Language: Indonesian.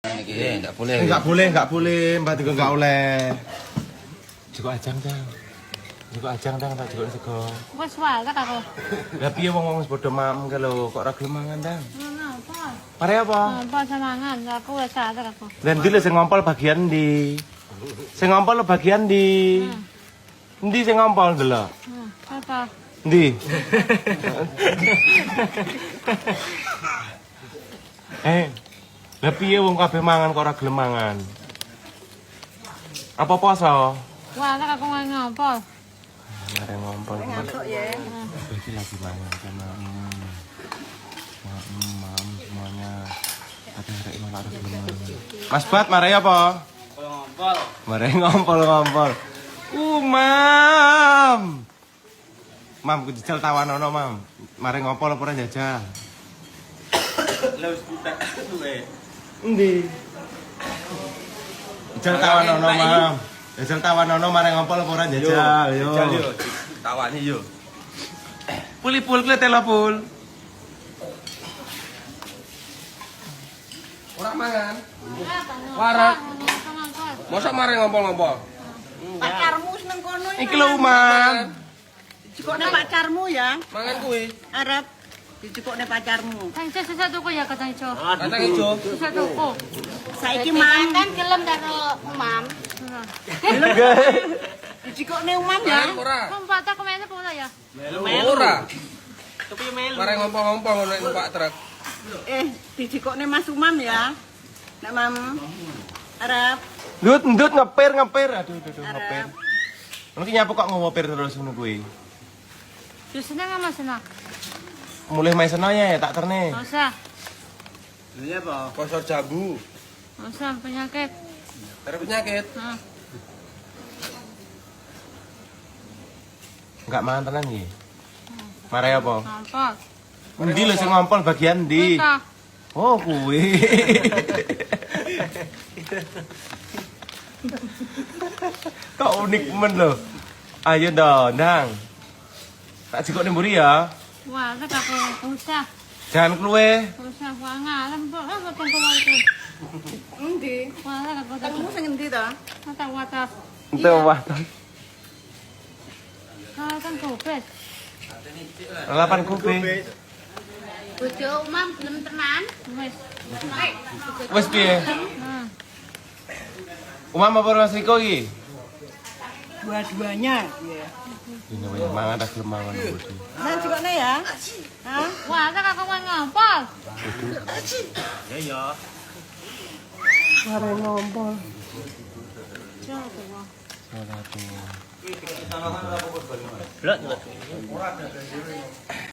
Enggak boleh. Enggak boleh, Mbak juga enggak oleh. Juga ajang dang. Juga ajang dang tak juga sego. Wes wae tak aku. Lah piye wong-wong wis padha mam kalau kok ora gelem mangan dang. Ngopo? Mare apa? Ngopo semangan aku wes sadar aku. Lah ndi lho sing ngompol bagian ndi? Sing ngompol bagian ndi? Ndi sing ngompol ndelok? Apa? Ndi? Lah piye wong kabeh mangan kok ora gelem mangan? Apa poso? Wah, tak aku ngopo. Mare ngompol. Ngantuk ya. Iki lagi mangan sama mam semuanya. Ada arek malah ada gelem mangan. Mas Bat, mare apa? Ngompol. Mare ngompol. Mam. Mam, ku jajal tawanono, Mam. Mare ngompol apa ora jajal? Lah wis butek kowe. Endi? Jajal tawanono, Mam. Jajal tawanono mare ngompol apa ora jajal, yo. Jajal yo. Tawani yo. Pul telo pul. Ora mangan. Warak. Mosok mari ngompol-ngompol. Pacarmu seneng kono Iki lho, Mam. Dijikokne pacarmu ya. Mangan kuwi. Arep dijikokne pacarmu. Kang sisa tuku ya kata ijo. Kacang ijo. Sisa tuku. Saiki mam Kan gelem karo umam. dijikokne umam ya. Mangan ora. Numpak tak kemana pula ya? Ora. Mari ngompol-ngompol ngono nek numpak truk. Dijikokne Mas Umam ya. Nek mam arep Ndut ngepir. Aduh ngepir. Mungkin nyapu kok ngopir terus ngono kuwi. Biasanya nggak mas enak. Mulai main senanya ya tak terne. Nggak usah. Iya apa? Kosor jambu. Nggak usah penyakit. Ada penyakit. Nah. Enggak mangan tenan iki. Mare apa? Ngompol. Endi lho sing ngompol bagian ndi? Kita. Oh, kuwi. Kok unik men lho. Ayo dong, Nang. Tak jikokne mburi ya. Wah, tak aku usah. Jangan keluwe. Usah wangalan kok apa kumpul itu. endi? Wah, tak aku tak Kamu sing endi to? watas. Ente wah. Kan kopet. Lalapan kopi. Bojo umam belum tenan. Wes. Wes piye? Nah. Umam apa Mas Riko iki? Dua-duanya ya. Ini namanya mangan tak gelem mangan bodi. Nah, dijikokne ya. Hah? Wah, tak aku ngompol. Ya ya. Mare ngompol. Salah tuh. Berat.